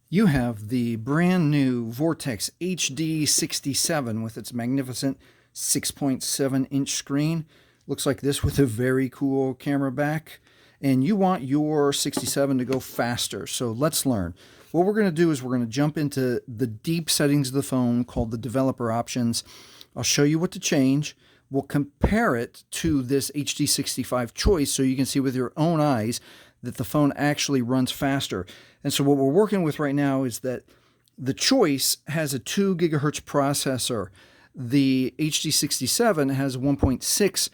You have the brand new Vortex HD67 with its magnificent 6.7-inch screen. Looks like this with a very cool camera back. And you want your 67 to go faster, so let's learn. What we're going to do is we're going to jump into the deep settings of the phone called the developer options. I'll show you what to change. We'll compare it to this HD65 choice so you can see with your own eyes that the phone actually runs faster. And so what we're working with right now is that the choice has a 2 gigahertz processor. The HD67 has a 1.6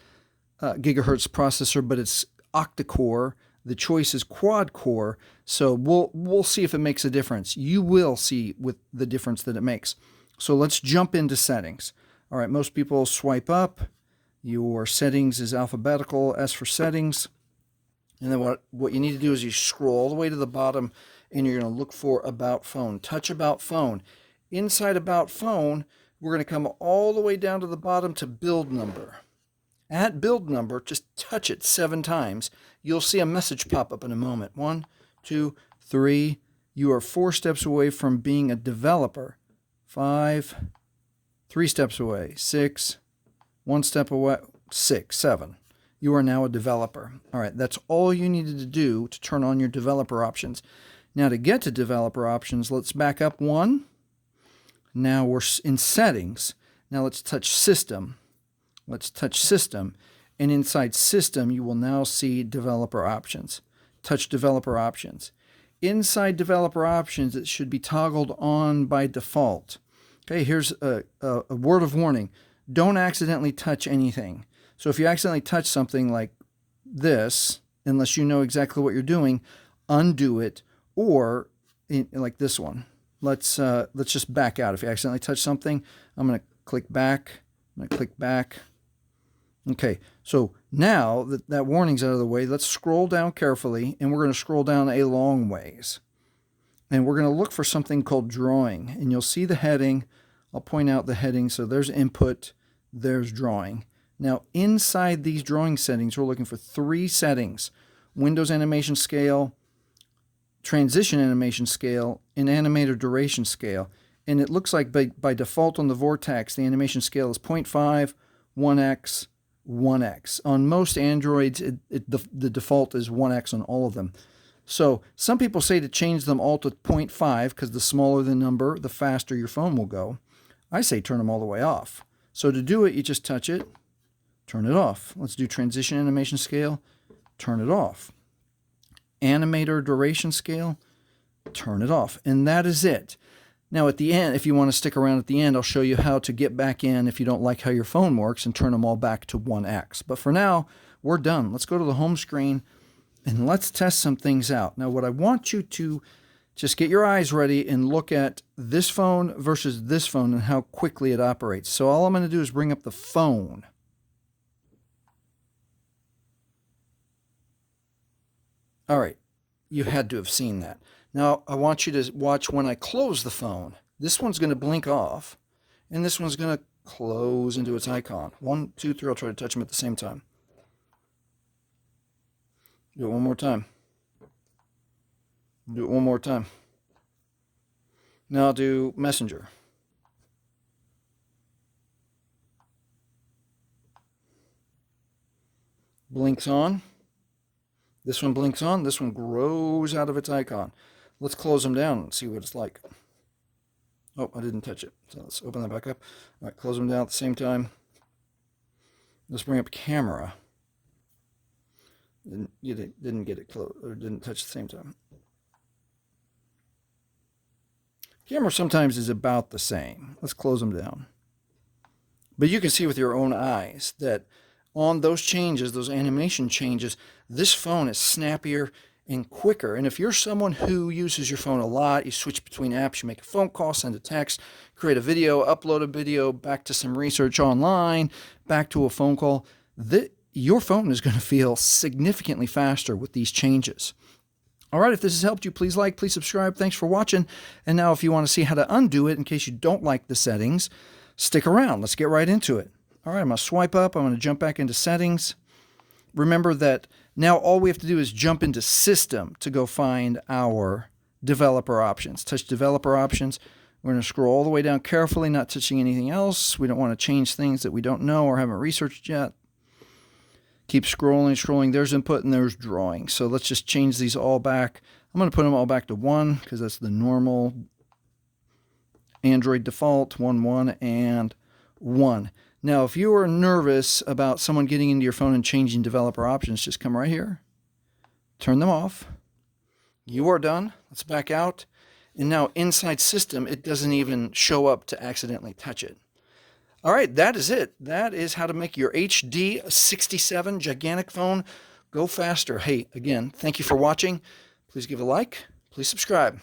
gigahertz processor, but it's octa-core. The choice is quad-core, so we'll see if it makes a difference. You will see with the difference that it makes. So let's jump into settings. All right, most people swipe up. Your settings is alphabetical, S for settings. And then what you need to do is you scroll all the way to the bottom, and you're going to look for About Phone. Touch About Phone. Inside About Phone, we're going to come all the way down to the bottom to Build Number. At Build Number, just touch it 7 times. You'll see a message pop up in a moment. 1, 2, 3. You are 4 steps away from being a developer. 5. 3 steps away. 6. 1 step away. 6. 7. You are now a developer. All right, that's all you needed to do to turn on your developer options. Now to get to developer options, let's back up 1. Now we're in settings. Now let's touch system. Let's touch system. And inside system, you will now see developer options. Touch developer options. Inside developer options, it should be toggled on by default. Okay, here's a word of warning. Don't accidentally touch anything. So if you accidentally touch something like this, unless you know exactly what you're doing, undo it, or like this one. Let's just back out. If you accidentally touch something, I'm going to click back. I'm going to click back. Okay, so now that that warning's out of the way, let's scroll down carefully, and we're going to scroll down a long ways. And we're going to look for something called drawing, and you'll see the heading. I'll point out the heading. So there's input, there's drawing. Now, inside these drawing settings, we're looking for 3 settings: Windows animation scale, transition animation scale, and animator duration scale. And it looks like by default on the Vortex, the animation scale is 0.5, 1x, 1x. On most Androids, the default is 1x on all of them. So some people say to change them all to 0.5 because the smaller the number, the faster your phone will go. I say turn them all the way off. So to do it, you just touch it. Turn it off. Let's do transition animation scale. Turn it off. Animator duration scale. Turn it off. And that is it. Now at the end, if you want to stick around at the end, I'll show you how to get back in if you don't like how your phone works and turn them all back to 1x. But for now, we're done. Let's go to the home screen and let's test some things out. Now what I want you to just get your eyes ready and look at this phone versus this phone and how quickly it operates. So all I'm going to do is bring up the phone. All right, you had to have seen that. Now, I want you to watch when I close the phone. This one's going to blink off, and this one's going to close into its icon. 1, 2, 3, I'll try to touch them at the same time. Do it one more time. Do it one more time. Now I'll do Messenger. Blinks on. This one blinks on. This one grows out of its icon. Let's close them down and see what it's like. Oh, I didn't touch it. So let's open that back up. All right, close them down at the same time. Let's bring up camera. Didn't get it closed, or didn't touch at the same time. Camera sometimes is about the same. Let's close them down. But you can see with your own eyes that on those changes, those animation changes, this phone is snappier and quicker. And if you're someone who uses your phone a lot, you switch between apps, you make a phone call, send a text, create a video, upload a video, back to some research online, back to a phone call, your phone is going to feel significantly faster with these changes. All right, if this has helped you, please like, please subscribe. Thanks for watching. And now if you want to see how to undo it in case you don't like the settings, stick around. Let's get right into it. All right, I'm going to swipe up. I'm going to jump back into settings. Remember that now all we have to do is jump into system to go find our developer options. Touch developer options. We're going to scroll all the way down carefully, not touching anything else. We don't want to change things that we don't know or haven't researched yet. Keep scrolling. There's input and there's drawing. So let's just change these all back. I'm going to put them all back to 1 because that's the normal Android default, 1, 1, and 1. Now, if you are nervous about someone getting into your phone and changing developer options, just come right here, turn them off. You are done. Let's back out. And now inside system, it doesn't even show up to accidentally touch it. All right, that is it. That is how to make your HD67 gigantic phone go faster. Hey, again, thank you for watching. Please give a like. Please subscribe.